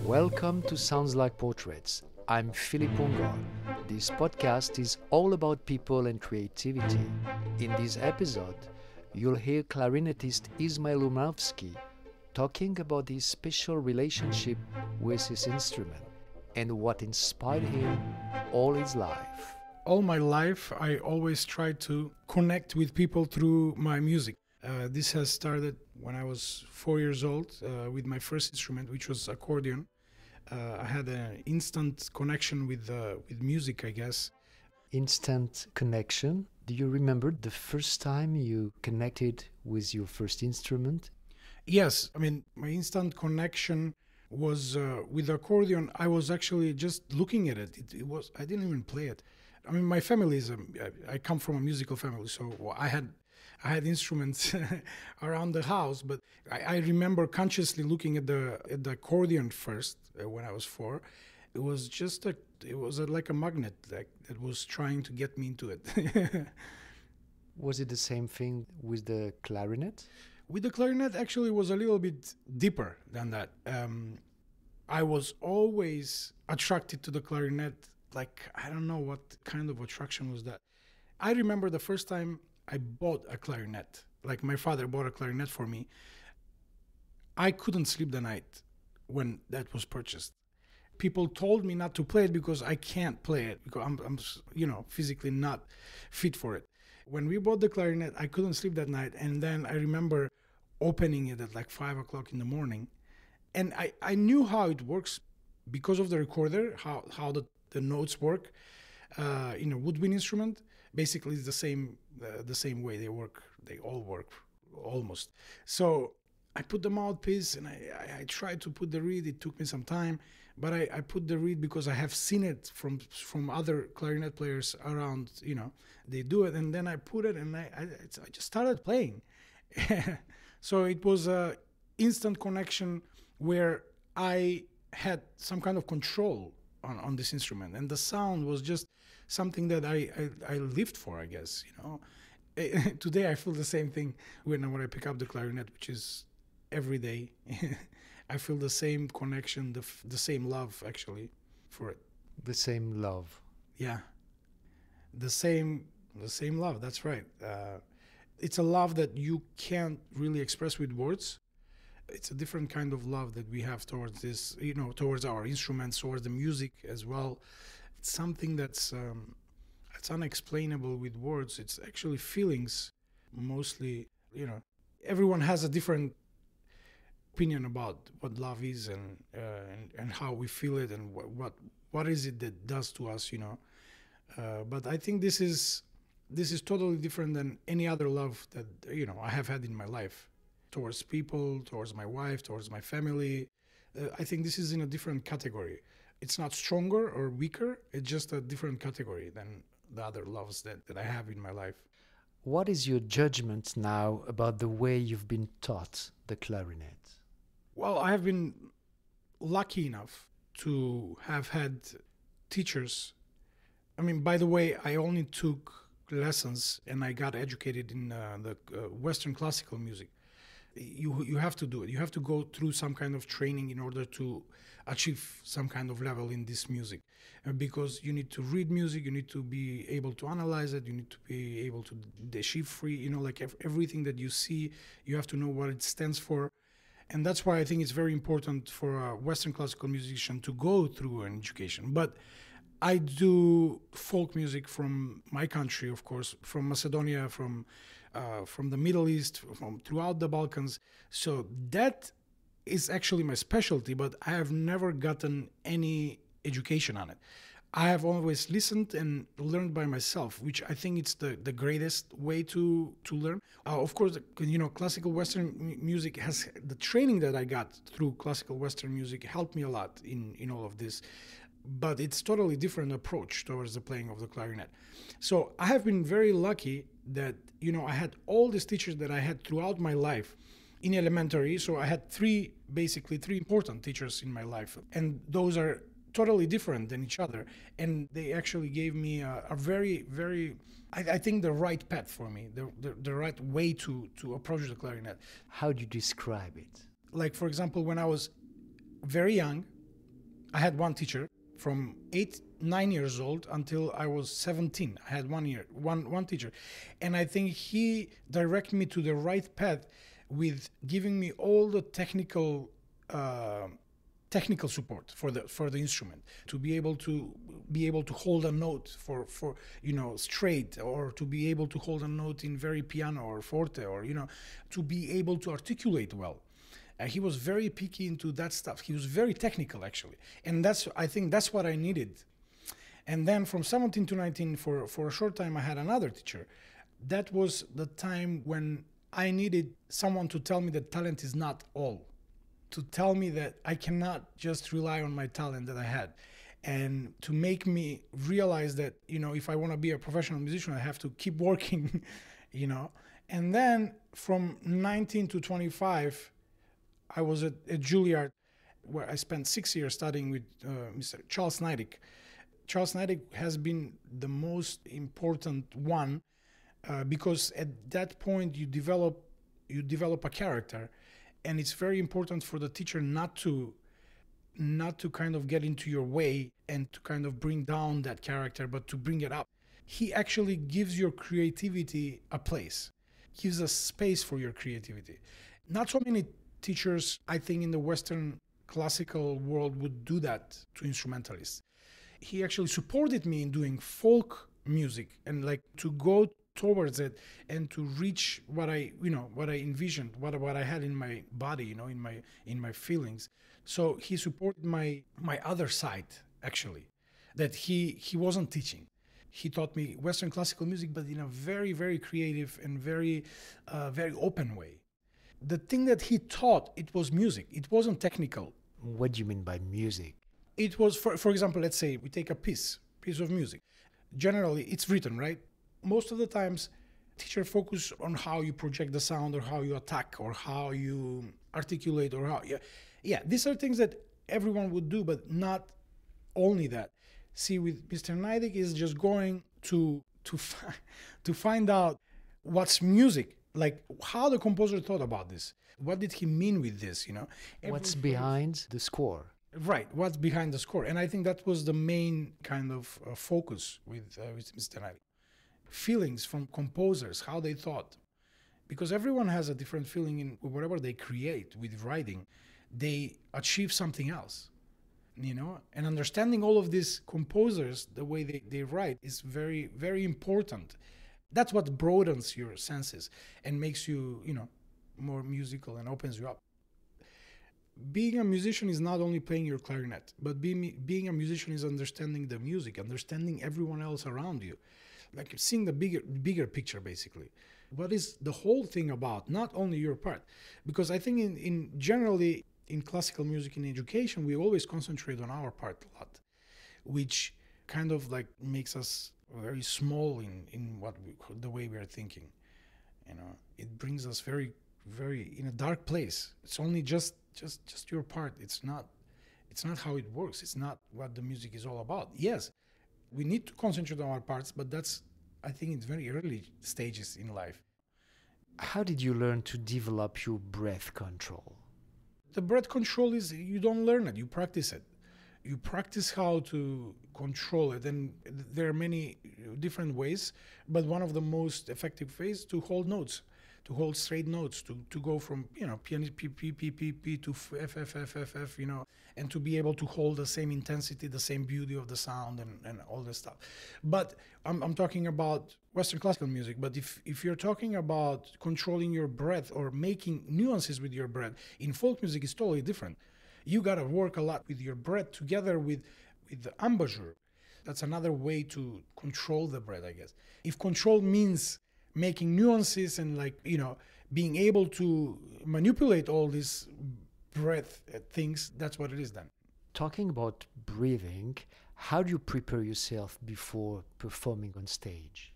Welcome to Sounds Like Portraits. I'm Philippe Pongol. This podcast is all about people and creativity. In this episode, you'll hear clarinetist Ismail Lumanovski talking about his special relationship with his instrument and what inspired him all his life. All my life, I always tried to connect with people through my music. This has started when I was 4 years old with my first instrument, which was accordion. I had an instant connection with music, I guess. Instant connection. Do you remember the first time you connected with your first instrument? Yes, I mean, my instant connection was with the accordion. I was actually just looking at it. I didn't even play it. I mean, my family is I come from a musical family, so I had instruments around the house, but I remember consciously looking at the accordion first when I was 4. It was just like a magnet that was trying to get me into it. Was it the same thing with the clarinet? With the clarinet, actually, it was a little bit deeper than that. I was always attracted to the clarinet. Like, I don't know what kind of attraction was that. I remember the first time I bought a clarinet. Like, my father bought a clarinet for me. I couldn't sleep the night when that was purchased. People told me not to play it because I can't play it, because I'm physically not fit for it. When we bought the clarinet, I couldn't sleep that night. And then I remember opening it at like 5 o'clock in the morning. And I knew how it works because of the recorder, how the notes work in a woodwind instrument. Basically, it's the same way they work. They all work almost. So I put the mouthpiece and I tried to put the reed. It took me some time, but I put the reed because I have seen it from other clarinet players around. They do it, and then I put it and I just started playing. So it was a instant connection where I had some kind of control on this instrument, and the sound was just something that I lived for, I guess. Today I feel the same thing when I pick up the clarinet, which is every day. I feel the same connection, the same love actually for it. The same love. Yeah, the same love. That's right. It's a love that you can't really express with words. It's a different kind of love that we have towards this, towards our instruments, towards the music as well. It's something that's unexplainable with words. It's actually feelings, mostly. Everyone has a different opinion about what love is and how we feel it and what is it that does to us. But I think this is totally different than any other love that I have had in my life. Towards people, towards my wife, towards my family. I think this is in a different category. It's not stronger or weaker. It's just a different category than the other loves that I have in my life. What is your judgment now about the way you've been taught the clarinet? Well, I have been lucky enough to have had teachers. I mean, by the way, I only took lessons and I got educated in the Western classical music. You have to do it. You have to go through some kind of training in order to achieve some kind of level in this music, because you need to read music, you need to be able to analyze it, you need to be able to decipher, like everything that you see, you have to know what it stands for. And that's why I think it's very important for a Western classical musician to go through an education. But I do folk music from my country, of course, from Macedonia, from the Middle East, from throughout the Balkans. So that is actually my specialty, but I have never gotten any education on it. I have always listened and learned by myself, which I think it's the greatest way to learn. Of course, classical Western music has the training that I got through classical Western music helped me a lot in all of this. But it's totally different approach towards the playing of the clarinet. So I have been very lucky that, I had all these teachers that I had throughout my life in elementary. So I had three important teachers in my life. And those are totally different than each other. And they actually gave me a very, very, I think the right path for me, the right way to approach the clarinet. How do you describe it? Like, for example, when I was very young, I had one teacher from 9 years old until I was 17. I had one teacher. And I think he directed me to the right path with giving me all the technical support for the instrument, to be able to hold a note for straight, or to be able to hold a note in very piano or forte, or to be able to articulate well. He was very picky into that stuff. He was very technical, actually, and I think that's what I needed. And then from 17 to 19, for a short time, I had another teacher. That was the time when I needed someone to tell me that talent is not all, to tell me that I cannot just rely on my talent that I had, and to make me realize that, if I want to be a professional musician, I have to keep working, And then from 19 to 25, I was at Juilliard, where I spent 6 years studying with Mr. Charles Neidig. Charles Neidig has been the most important one because at that point you develop a character, and it's very important for the teacher not to kind of get into your way and to kind of bring down that character, but to bring it up. He actually gives your creativity a place, gives a space for your creativity. Not so many teachers, I think, in the Western classical world would do that to instrumentalists. He actually supported me in doing folk music and to go towards it and to reach what I envisioned, what I had in my body, in my feelings. So he supported my other side, actually, that he wasn't teaching. He taught me Western classical music, but in a very, very creative and very, very open way. The thing that he taught, it was music. It wasn't technical. What do you mean by music? It was, for example, let's say we take a piece of music. Generally, it's written, right? Most of the times, teachers focus on how you project the sound, or how you attack, or how you articulate, or how... Yeah, these are things that everyone would do, but not only that. See, with Mr. Neidig is just going to find out what's music, like how the composer thought about this. What did he mean with this, What's behind the score? Right, what's behind the score. And I think that was the main kind of focus with Mr. Neidig. Feelings from composers, how they thought. Because everyone has a different feeling in whatever they create with writing. They achieve something else, And understanding all of these composers, the way they write, is very, very important. That's what broadens your senses and makes you, more musical and opens you up. Being a musician is not only playing your clarinet, but being a musician is understanding the music, understanding everyone else around you, like seeing the bigger picture, basically. What is the whole thing about, not only your part? Because I think in generally in classical music in education, we always concentrate on our part a lot, which kind of makes us very small in the way we are thinking. It brings us very, very in a dark place. It's only just your part. It's not how it works. It's not what the music is all about. Yes, we need to concentrate on our parts, but that's, I think, in very early stages in life. How did you learn to develop your breath control? The breath control is, you don't learn it, you practice it. You practice how to control it, and there are many different ways, but one of the most effective ways to hold notes, to hold straight notes, to go from, piano P, P, P, P, P to F, F, F, F, F, and to be able to hold the same intensity, the same beauty of the sound and all this stuff. But I'm talking about Western classical music, but if you're talking about controlling your breath or making nuances with your breath, in folk music it's totally different. You gotta work a lot with your breath together with the embouchure. That's another way to control the breath, I guess. If control means making nuances and being able to manipulate all these breath things, that's what it is then. Talking about breathing, how do you prepare yourself before performing on stage?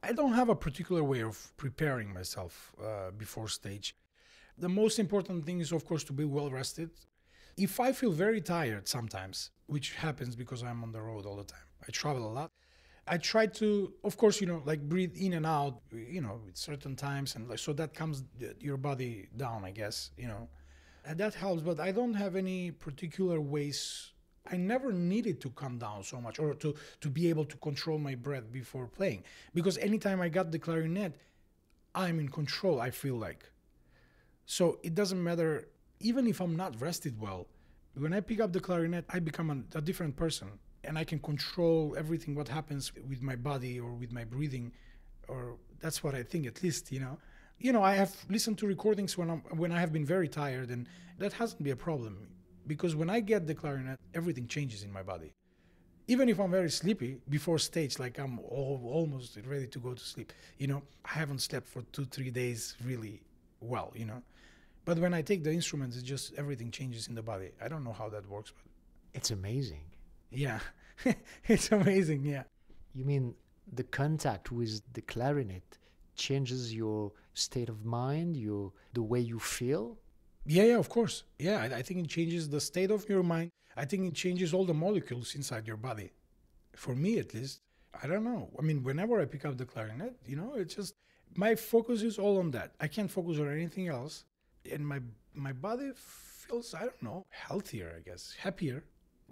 I don't have a particular way of preparing myself before stage. The most important thing is, of course, to be well rested. If I feel very tired sometimes, which happens because I'm on the road all the time, I travel a lot, I try to, of course, breathe in and out, at certain times, and so that calms your body down, I guess, and that helps. But I don't have any particular ways I never needed to calm down so much or to be able to control my breath before playing. Because anytime I got the clarinet, I'm in control, I feel like. So it doesn't matter, even if I'm not rested well, when I pick up the clarinet, I become a different person. And I can control everything what happens with my body or with my breathing, or that's what I think at least, you know. You know, I have listened to recordings when I have been very tired, and that hasn't been a problem. Because when I get the clarinet, everything changes in my body. Even if I'm very sleepy before stage, like I'm almost ready to go to sleep, you know, I haven't slept for 2-3 days really well, you know. But when I take the instruments, it's just everything changes in the body. I don't know how that works, but It's amazing. yeah, it's amazing, yeah. You mean the contact with the clarinet changes your state of mind, the way you feel? Yeah, of course. Yeah, I think it changes the state of your mind. I think it changes all the molecules inside your body. For me, at least, I don't know. I mean, whenever I pick up the clarinet, you know, it's just my focus is all on that. I can't focus on anything else, and my body feels, I don't know, healthier, I guess, happier.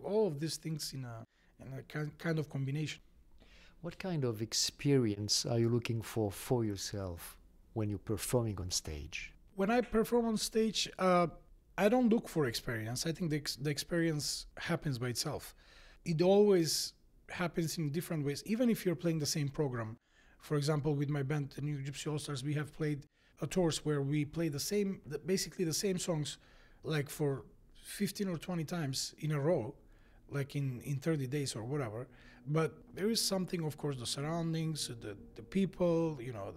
All of these things in a kind of combination. What kind of experience are you looking for yourself when you're performing on stage? When I perform on stage, I don't look for experience. I think the experience happens by itself. It always happens in different ways, even if you're playing the same program. For example, with my band, the New Gypsy All Stars, we have played a tours where we play basically the same songs, like for 15 or 20 times in a row, like in 30 days or whatever. But there is something, of course, the surroundings, the people, you know,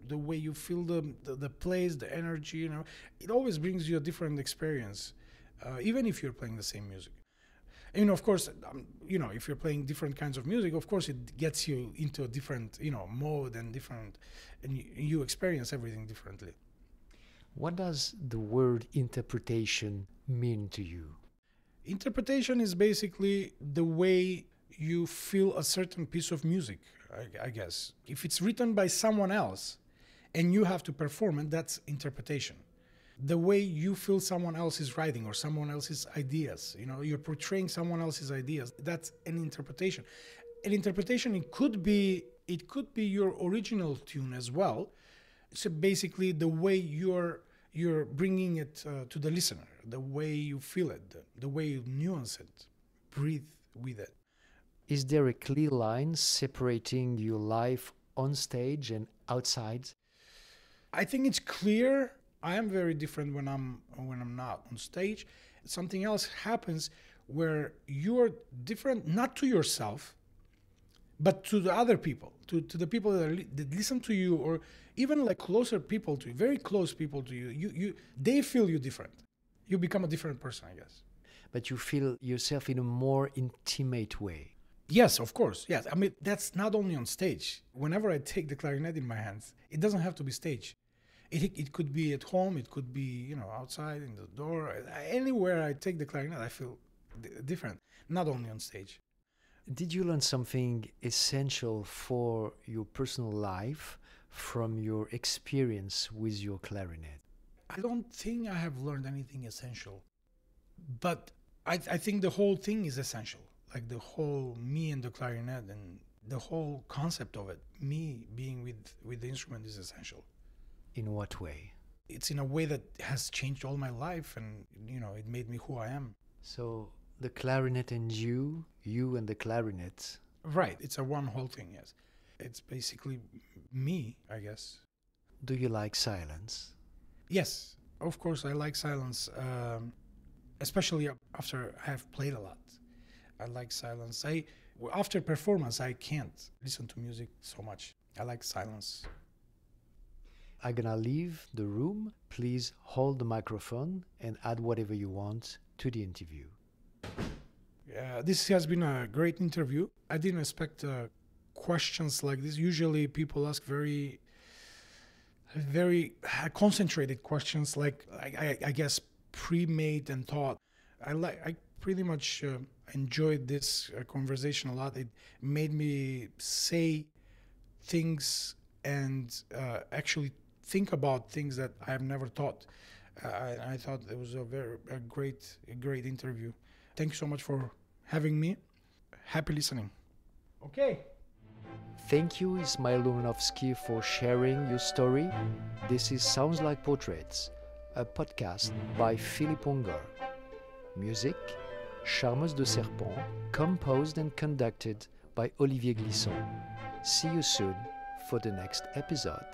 the way you feel the place, the energy, you know, it always brings you a different experience, even if you're playing the same music. And of course, you know, if you're playing different kinds of music, of course, it gets you into a different, you know, mode and you experience everything differently. What does the word interpretation mean to you? Interpretation is basically the way you feel a certain piece of music, I guess. If it's written by someone else and you have to perform it, that's interpretation. The way you feel someone else's writing or someone else's ideas, you know, you're portraying someone else's ideas, that's an interpretation. An interpretation, it could be your original tune as well. So basically the way you're bringing it to the listener, the way you feel it, the way you nuance it, breathe with it. Is there a clear line separating your life on stage and outside? I think it's clear. I am very different when I'm not on stage. Something else happens where you're different, not to yourself, but to the other people, to the people that listen to you, or even like closer people to you, very close people to you. They feel you different. You become a different person, I guess. But you feel yourself in a more intimate way. Yes, of course. Yes. I mean, that's not only on stage. Whenever I take the clarinet in my hands, it doesn't have to be stage. It could be at home. It could be, you know, outside in the door. Anywhere I take the clarinet, I feel different. Not only on stage. Did you learn something essential for your personal life from your experience with your clarinet? I don't think I have learned anything essential. But I think the whole thing is essential. Like the whole me and the clarinet and the whole concept of it, me being with the instrument, is essential. In what way? It's in a way that has changed all my life, and you know, it made me who I am. So the clarinet and you and the clarinet. Right, it's a one whole thing, yes. It's basically me, I guess. Do you like silence? Yes, of course I like silence, especially after I have played a lot. I like silence. After performance, I can't listen to music so much. I like silence. I'm gonna leave the room. Please hold the microphone and add whatever you want to the interview. This has been a great interview. I didn't expect questions like this. Usually people ask very, very concentrated questions, like I guess pre-made and thought. I pretty much enjoyed this conversation a lot. It made me say things and actually think about things that I have never thought. I thought it was a great interview. Thank you so much for having me. Happy listening. Okay. Thank you, Ismail Lumanovski, for sharing your story. This is Sounds Like Portraits, a podcast by Philippe Ongar. Music, Charmeuse de Serpent, composed and conducted by Olivier Glisson. See you soon for the next episode.